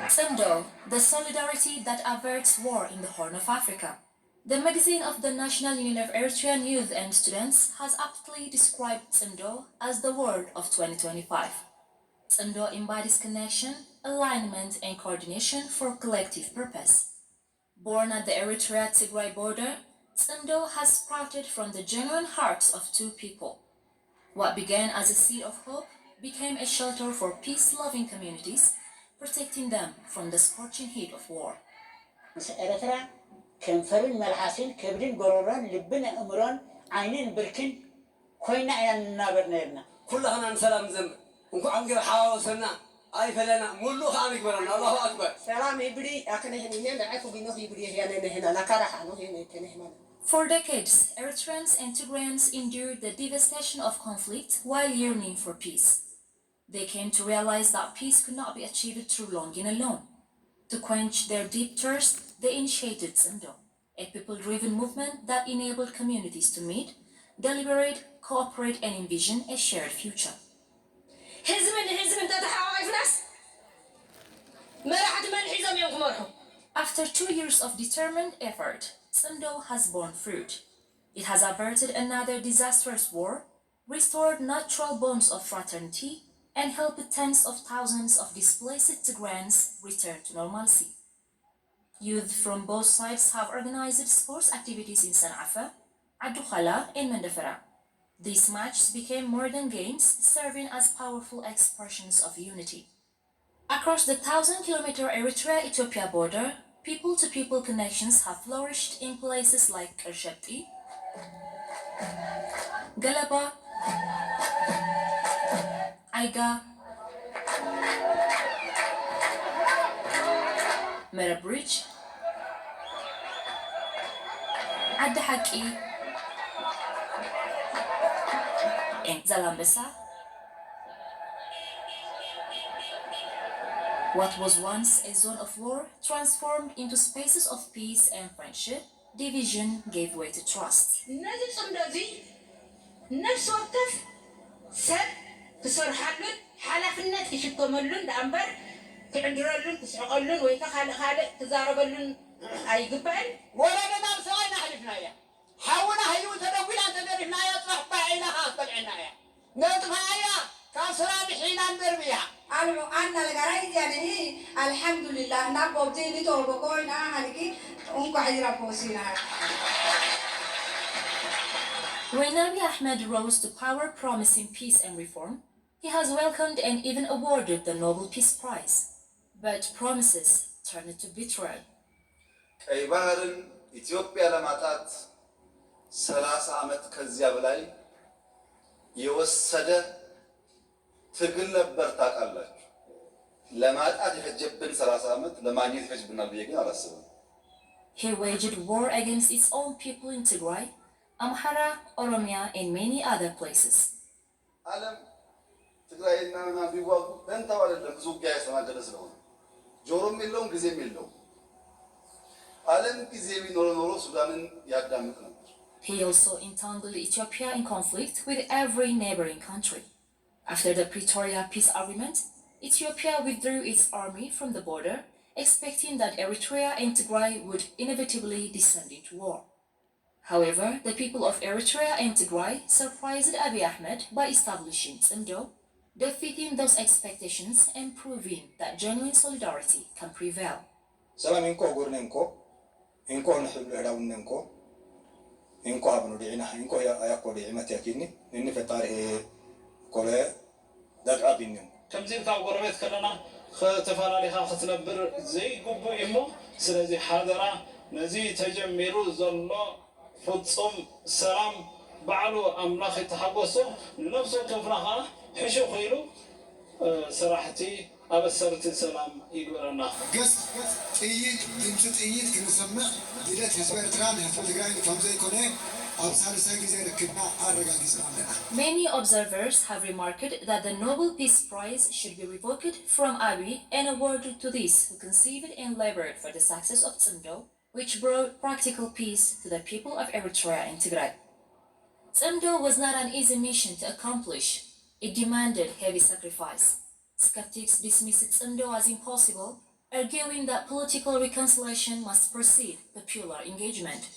Tsimdo, the solidarity that averts war in the Horn of Africa. The magazine of the National Union of Eritrean Youth and Students has aptly described Tsimdo as the word of 2025. Tsimdo embodies connection, alignment, and coordination for collective purpose. Born at the Eritrea-Tigray border, Tsimdo has sprouted from the genuine hearts of two people. What began as a seed of hope became a shelter for peace-loving communities, protecting them from the scorching heat of war. Eritrea كنفرن ملحسين كبرين قروران لبنا أمران عينين بركن خوينا أيان نابرنا كلنا نسلم زم ونكو عنقر حاوسنا أي فلنا ملو خامك برنا الله أكبر سلام يبري أكنه هنينا نعرف بينه يبري هنا نكره عنه هنا تنهنا. For decades, Eritreans and Tigrayans endured the devastation of conflict while yearning for peace. They came to realize that peace could not be achieved through longing alone. To quench their deep thirst, they initiated Tsimdo, a people-driven movement that enabled communities to meet, deliberate, cooperate, and envision a shared future. After 2 years of determined effort, Tsimdo has borne fruit. It has averted another disastrous war, restored natural bonds of fraternity, and helped tens of thousands of displaced Tigrayans return to normalcy. Youth from both sides have organized sports activities in Sana'a, Adukhala, and Mandafara. These matches became more than games, serving as powerful expressions of unity. Across the 1,000-kilometer Eritrea-Ethiopia border, people-to-people connections have flourished in places like Kershepti, Galaba, Aiga, Mera Bridge, Adahaki, and Zalambesa. What was once a zone of war transformed into spaces of peace and friendship. Division gave way to trust. When Abiy Ahmed rose to power promising peace and reform, he has welcomed and even awarded the Nobel Peace Prize. But promises turned to betrayal. ቀይ ባህርን ኢትዮጵያ ለማጣት 30 ዓመት ከዚያ በላይ የወሰደ ትግል ነበር ታውቃላችሁ። ለማጣት የፈጀብን 30 ዓመት ለማግኘት ይፈጅብናል ብዬ ግን አላስብም። He waged war against its own people in Tigray, Amhara, Oromia, and many other places. ዓለም ትግራይና ቢዋጉ በእንታው አይደለም ብዙ ውጊያ ያስተናገደ ስለሆነ ጆሮም የለውም ጊዜም የለውም። ዓለም ጊዜ ቢኖር ኖሮ ሱዳንን ያዳምጥ ነበር። He also entangled Ethiopia in conflict with every neighboring country. After the Pretoria peace agreement, Ethiopia withdrew its army from the border, expecting that Eritrea and Tigray would inevitably descend into war. However, the people of Eritrea and Tigray surprised Abiy Ahmed by establishing Tsimdo, defeating those expectations and proving that genuine solidarity can prevail. إنكو نحب العداون إنكو أبنو دينا إنكو يأكل ديمة يكيني إني في طارئ كله دقع بينهم. تمزين تاع قربت كلنا ختفارالي ختنبر زي قبو إمو سلزي حاضرة نزي تجميرو زلو فتصم سلام بعلو أملاخ تحبسو نفسه كفرها حشو خيلو سراحتي أبصرت السلام يقولنا. قص تيجي تمشي تيجي كنسمع دلت هسبر تران هسبر تقرأي كمزة يكونه أبصر ساقي زي ركبنا أرجع كيسمعنا. Many observers have remarked that the Nobel Peace Prize should be revoked from Abiy and awarded to those who conceived and labored for the success of Tsimdo, which brought practical peace to the people of Eritrea and Tigray. Tsimdo was not an easy mission to accomplish. It demanded heavy sacrifice. Skeptics dismissed Tsimdo as impossible, arguing that political reconciliation must precede popular engagement.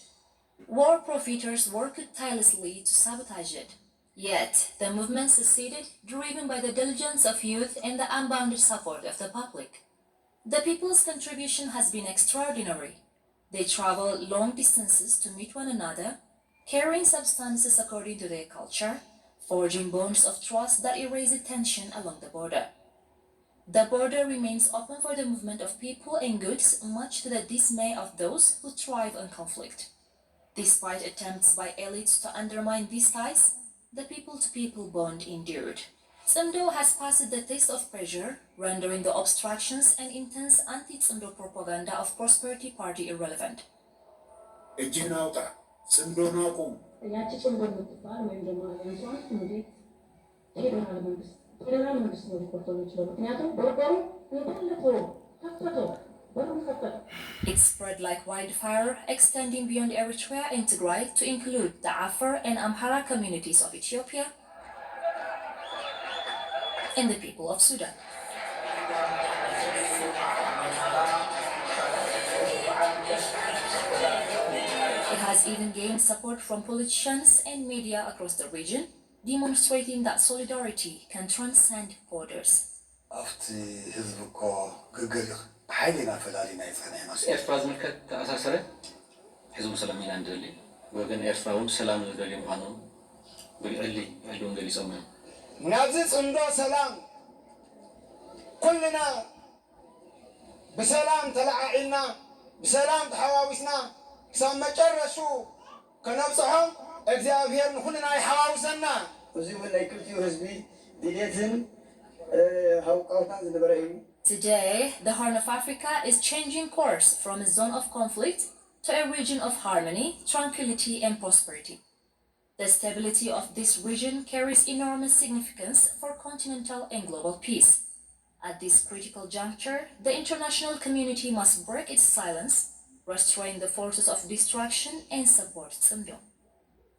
War profiteers worked tirelessly to sabotage it. Yet, the movement succeeded, driven by the diligence of youth and the unbounded support of the public. The people's contribution has been extraordinary. They travel long distances to meet one another, carrying substances according to their culture, forging bonds of trust that erase tension along the border. The border remains open for the movement of people and goods, much to the dismay of those who thrive on conflict. Despite attempts by elites to undermine these ties, the people-to-people bond endured. Tsimdo has passed the test of pressure, rendering the obstructions and intense anti-Tsimdo propaganda of Prosperity Party irrelevant. ያቺ ጽንዶ የምትባል ወይም ደግሞ አሊያንሷን እንዴት ፌዴራል መንግስት ነው ሊቆርጦ የሚችለው? ምክንያቱም ቦርደሩ የባለፈው ከፈተው በሩን ከፈተ። It spread like wildfire, extending beyond Eritrea and Tigray to include the Afar and Amhara communities of Ethiopia and the people of Sudan. It has even gained support from politicians and media across the region, demonstrating that solidarity can transcend borders. ኤርትራ ዝምልከት ተኣሳሰረ ሕዝቡ ሰላም ኢና ንደሊ ወገን ኤርትራ እውን ሰላም ዝደልዩ ምዃኑ ብዕሊውን ገሊፆም እዮም ናብዚ ጽምዶ ሰላም ኩልና ብሰላም ተለዓዒልና ብሰላም ተሓዋዊስና ክሳብ መጨረሱ ከነብፅሖም እግዚአብሔር ንኩልና ይሓዋውሰና እዚ እውን ናይ ክልቲኡ ህዝቢ ድሌትን ሃውቃውታን ዝነበረ እዩ Today, the Horn of Africa is changing course from a zone of conflict to a region of harmony, tranquility, and prosperity. The stability of this region carries enormous significance for continental and global peace. At this critical juncture, the international community must break its silence, restrain the forces of destruction, and support Tsimdo.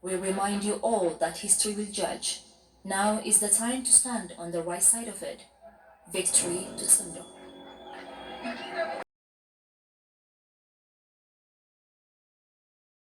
We remind you all that history will judge. Now is the time to stand on the right side of it. Victory to Tsimdo.